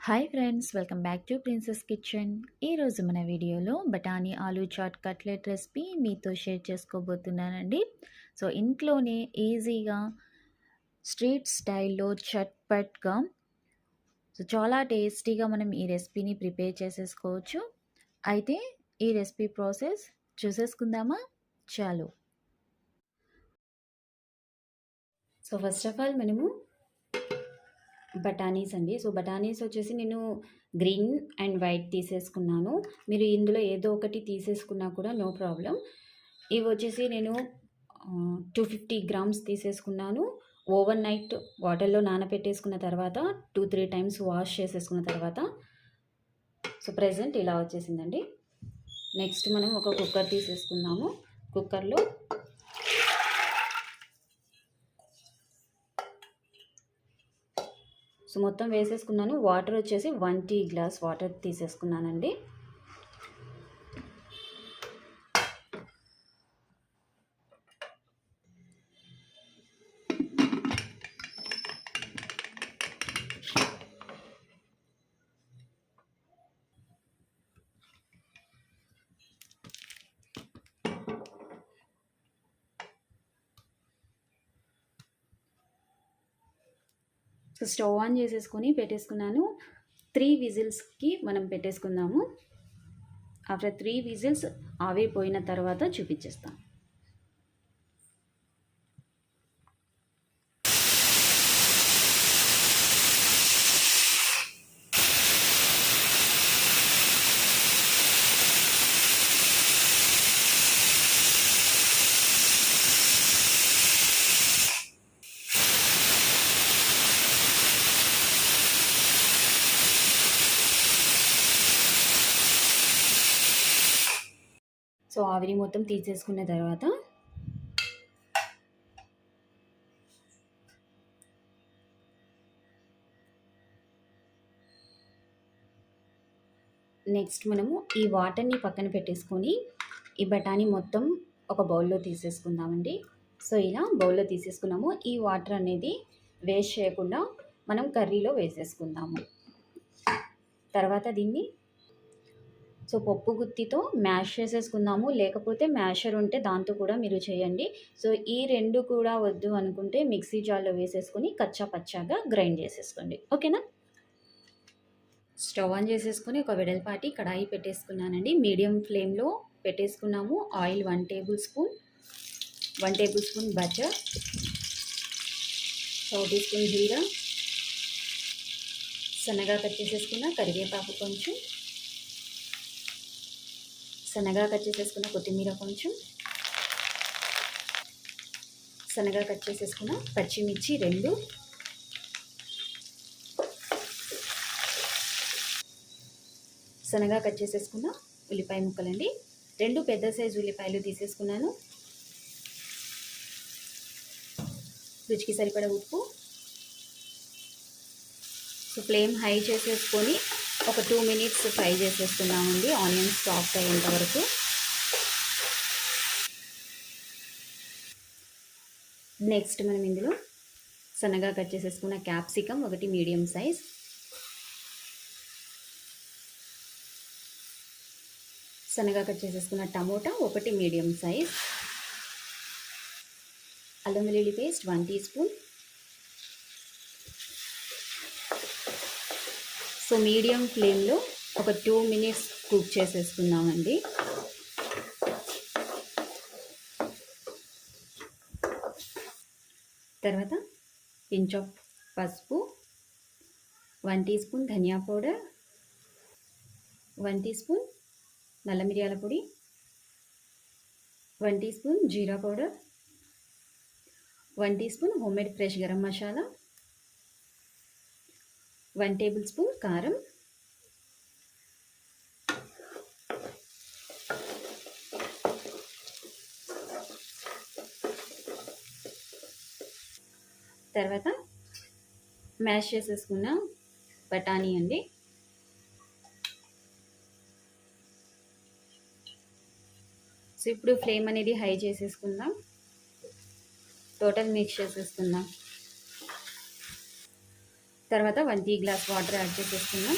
Hi friends, welcome back to princess kitchen. ఈరోజు మన వీడియోలో బఠానీ ఆలూ చాట్ కట్లెట్ రెసిపీ మీతో షేర్ చేసుకోబోతున్నానండి. సో ఇంట్లోనే ఈజీగా స్ట్రీట్ స్టైల్లో చట్పట్గా చాలా టేస్టీగా మనం ఈ రెసిపీని ప్రిపేర్ చేసేసుకోవచ్చు. అయితే ఈ రెసిపీ ప్రాసెస్ చూసేసుకుందామా? చాలు. సో ఫస్ట్ ఆఫ్ ఆల్ మనము బఠానీస్ అండి. సో బఠానీస్ వచ్చేసి నేను గ్రీన్ అండ్ వైట్ తీసేసుకున్నాను. మీరు ఇందులో ఏదో ఒకటి తీసేసుకున్నా కూడా నో ప్రాబ్లం. ఇవి వచ్చేసి నేను 250 గ్రామ్స్ తీసేసుకున్నాను. ఓవర్ నైట్ వాటర్లో నానబెట్టేసుకున్న తర్వాత 2-3 టైమ్స్ వాష్ చేసేసుకున్న తర్వాత సో ప్రెజెంట్ ఇలా వచ్చేసిందండి. నెక్స్ట్ మనం ఒక కుక్కర్ తీసేసుకున్నాము. కుక్కర్లో సో మొత్తం వేసేసుకున్నాను. వాటర్ వచ్చేసి 1 టీ గ్లాస్ వాటర్ తీసేసుకున్నానండి. సో స్టవ్ ఆన్ చేసేసుకొని పెట్టేసుకున్నాను. 3 విజిల్స్కి మనం పెట్టేసుకుందాము. ఆఫ్టర్ 3 విజిల్స్ ఆవిరిపోయిన తర్వాత చూపించేస్తాం. సో ఆవిరి మొత్తం తీసేసుకున్న తర్వాత నెక్స్ట్ మనము ఈ వాటర్ని పక్కన పెట్టేసుకొని ఈ బఠానీ మొత్తం ఒక బౌల్లో తీసేసుకుందామండి. సో ఇలా బౌల్లో తీసేసుకున్నాము. ఈ వాటర్ అనేది వేస్ట్ చేయకుండా మనం కర్రీలో వేసేసుకుందాము. తర్వాత దీన్ని సో పప్పు గుత్తితో మ్యాష్ చేసేసుకుందాము. లేకపోతే మ్యాషర్ ఉంటే దాంతో కూడా మీరు చేయండి. సో ఈ రెండు కూడా వద్దు అనుకుంటే మిక్సీ జార్లో వేసేసుకొని కచ్చా పచ్చాగా గ్రైండ్ చేసేసుకోండి. ఓకేనా? స్టవ్ ఆన్ చేసేసుకొని ఒక వెడల్పాటి కడాయి పెట్టేసుకున్నానండి. మీడియం ఫ్లేమ్లో పెట్టేసుకున్నాము. Oil 1 table spoon, 1 table spoon butter, 1 tea spoon జీరా, సన్నగా కట్ చేసేసుకున్న కరివేపాకు కొంచెం, సన్నగా కట్ చేసేసుకున్న కొత్తిమీర కొంచెం, సన్నగా కట్ చేసేసుకున్న పచ్చిమిర్చి 2, సన్నగా కట్ చేసేసుకున్న ఉల్లిపాయ ముక్కలండి. 2 పెద్ద సైజు ఉల్లిపాయలు తీసేసుకున్నాను. రుచికి సరిపడా ఉప్పు. సో ఫ్లేమ్ హై చేసేసుకొని ఒక 2 మినిట్స్ ఫ్రై చేసేసుకున్నామండి, ఆనియన్స్ సాఫ్ట్ అయ్యేంత వరకు. నెక్స్ట్ మనం ఇందులో సన్నగా కట్ చేసేసుకున్న క్యాప్సికమ్ 1 మీడియం సైజ్, సన్నగా కట్ చేసేసుకున్న టమోటా 1 మీడియం సైజ్, అల్లం వెల్లుల్లి paste 1 tea spoon. So medium ఫ్లేమ్లో ఒక 2 మినిట్స్ కుక్ చేసేసుకుందామండి. తర్వాత పించ్ ఆఫ్ పసుపు, 1 టీ స్పూన్ ధనియా పౌడర్, 1 టీ స్పూన్ నల్ల మిరియాల పొడి, 1 టీ స్పూన్ జీరా powder, 1 tea spoon homemade fresh garam masala, 1 table spoon కారం, తర్వాత మ్యాష్ చేసేసుకున్న బఠానీ అండి. సో ఇప్పుడు ఫ్లేమ్ అనేది హై చేసేసుకుందాం. టోటల్ మిక్స్ చేసేసుకుందాం. తర్వాత 1 టీ గ్లాస్ వాటర్ యాడ్ చేసేసుకుందాం.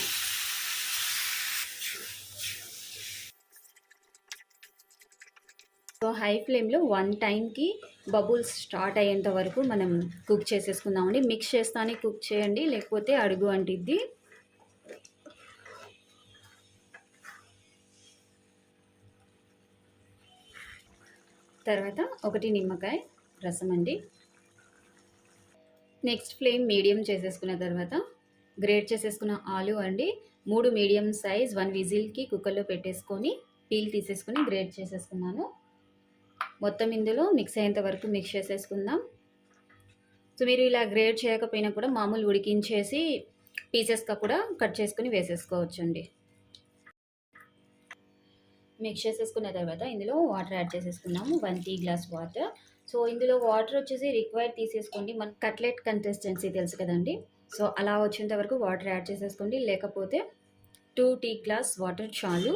సో హై ఫ్లేమ్లో 1 టైంకి బబుల్స్ స్టార్ట్ అయ్యేంత వరకు మనం కుక్ చేసేసుకుందామండి. మిక్స్ చేస్తానే కుక్ చేయండి, లేకపోతే అడుగు అంటిద్ది. తర్వాత 1 నిమ్మకాయ రసం అండి. నెక్స్ట్ ఫ్లేమ్ మీడియం చేసేసుకున్న తర్వాత గ్రేట్ చేసేసుకున్న ఆలు అండి 3 మీడియం సైజ్ 1 విజిల్కి కుక్కర్లో పెట్టేసుకొని పీల్ తీసేసుకుని గ్రేట్ చేసేసుకున్నాను. మొత్తం ఇందులో మిక్స్ అయ్యేంత వరకు మిక్స్ చేసేసుకుందాం. సో మీరు ఇలా గ్రేట్ చేయకపోయినా కూడా మామూలు ఉడికించేసి పీసెస్గా కూడా కట్ చేసుకుని వేసేసుకోవచ్చండి. మిక్స్ చేసేసుకున్న తర్వాత ఇందులో వాటర్ యాడ్ చేసేసుకున్నాము. 1 టీ గ్లాస్ వాటర్. సో ఇందులో వాటర్ వచ్చేసి రిక్వైర్డ్ తీసేసుకోండి. మన కట్లెట్ కన్సిస్టెన్సీ తెలుసు కదండి. సో అలా వచ్చేంత వరకు వాటర్ యాడ్ చేసేసుకోండి, లేకపోతే 2 టీ గ్లాస్ వాటర్ చాలు.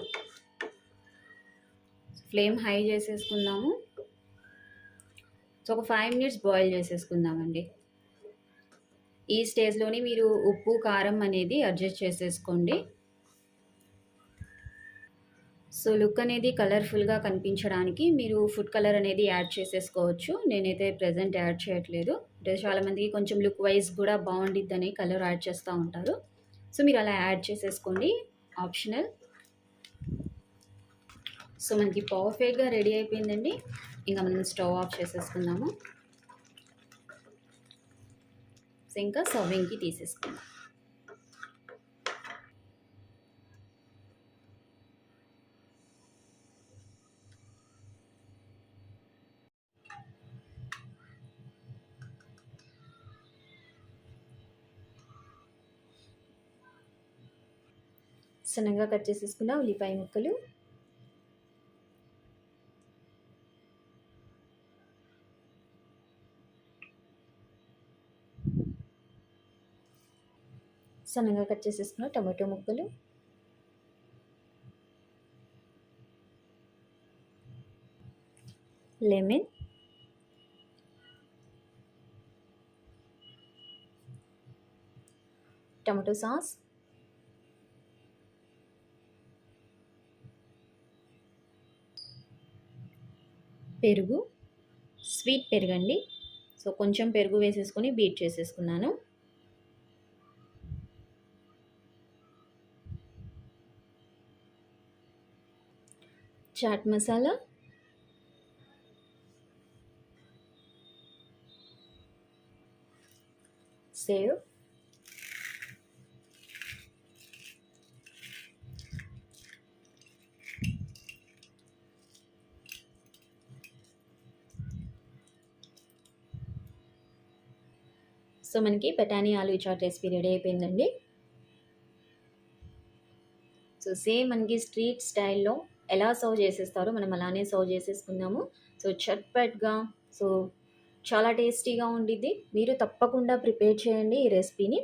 ఫ్లేమ్ హై చేసేసుకుందాము. సో ఒక 5 మినిట్స్ బాయిల్ చేసేసుకుందామండి. ఈ స్టేజ్లోని మీరు ఉప్పు కారం అనేది అడ్జస్ట్ చేసేసుకోండి. సో లుక్ అనేది కలర్ఫుల్గా కనిపించడానికి మీరు ఫుడ్ కలర్ అనేది యాడ్ చేసేసుకోవచ్చు. నేనైతే ప్రజెంట్ యాడ్ చేయట్లేదు. అంటే చాలామందికి కొంచెం లుక్ వైజ్ కూడా బాగుండిద్దని కలర్ యాడ్ చేస్తూ ఉంటారు. సో మీరు అలా యాడ్ చేసేసుకోండి, ఆప్షనల్. సో మనకి పర్ఫెక్ట్గా రెడీ అయిపోయిందండి. ఇంకా మనం స్టవ్ ఆఫ్ చేసేసుకుందాము. సో ఇంకా సర్వింగ్కి తీసేసుకుందాం. సన్నగా కట్ చేసేసుకున్న ఉల్లిపాయ ముక్కలు, సన్నగా కట్ చేసేసుకున్న టమాటో ముక్కలు, లెమన్, టమాటో సాస్, పెరుగు, స్వీట్ పెరుగండి. సో కొంచెం పెరుగు వేసేసుకొని బీట్ చేసేసుకున్నాను. చాట్ మసాలా, సేవ్, సో మనకి బటానీ ఆలూ చాట్ రెసిపీ రెడీ అయిపోయిందండి. సో సేమ్ మనకి స్ట్రీట్ స్టైల్లో ఎలా సర్వ్ చేసేస్తారో మనం అలానే సర్వ్ చేసేసుకున్నాము. సో చట్పట్గా, సో చాలా టేస్టీగా ఉండిద్ది. మీరు తప్పకుండా ప్రిపేర్ చేయండి ఈ రెసిపీని.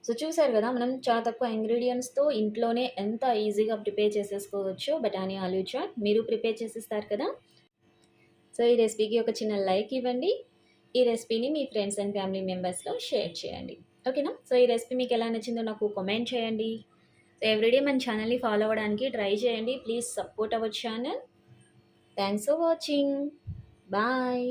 సో చూసారు కదా, మనం చాలా తక్కువ ఇంగ్రీడియంట్స్తో ఇంట్లోనే ఎంత ఈజీగా ప్రిపేర్ చేసేసుకోవచ్చు బటానీ ఆలూ చాట్. మీరు ప్రిపేర్ చేసేస్తారు కదా. సో ఈ రెసిపీకి ఒక చిన్న లైక్ ఇవ్వండి. ఈ రెసిపీని మీ ఫ్రెండ్స్ అండ్ ఫ్యామిలీ మెంబర్స్లో షేర్ చేయండి, ఓకేనా. సో ఈ రెసిపీ మీకు ఎలా నచ్చిందో నాకు కామెంట్ చేయండి. సో ఎవ్రీడే మన ఛానల్ని ఫాలో అవ్వడానికి ట్రై చేయండి. Please support our channel. Thanks for watching. Bye.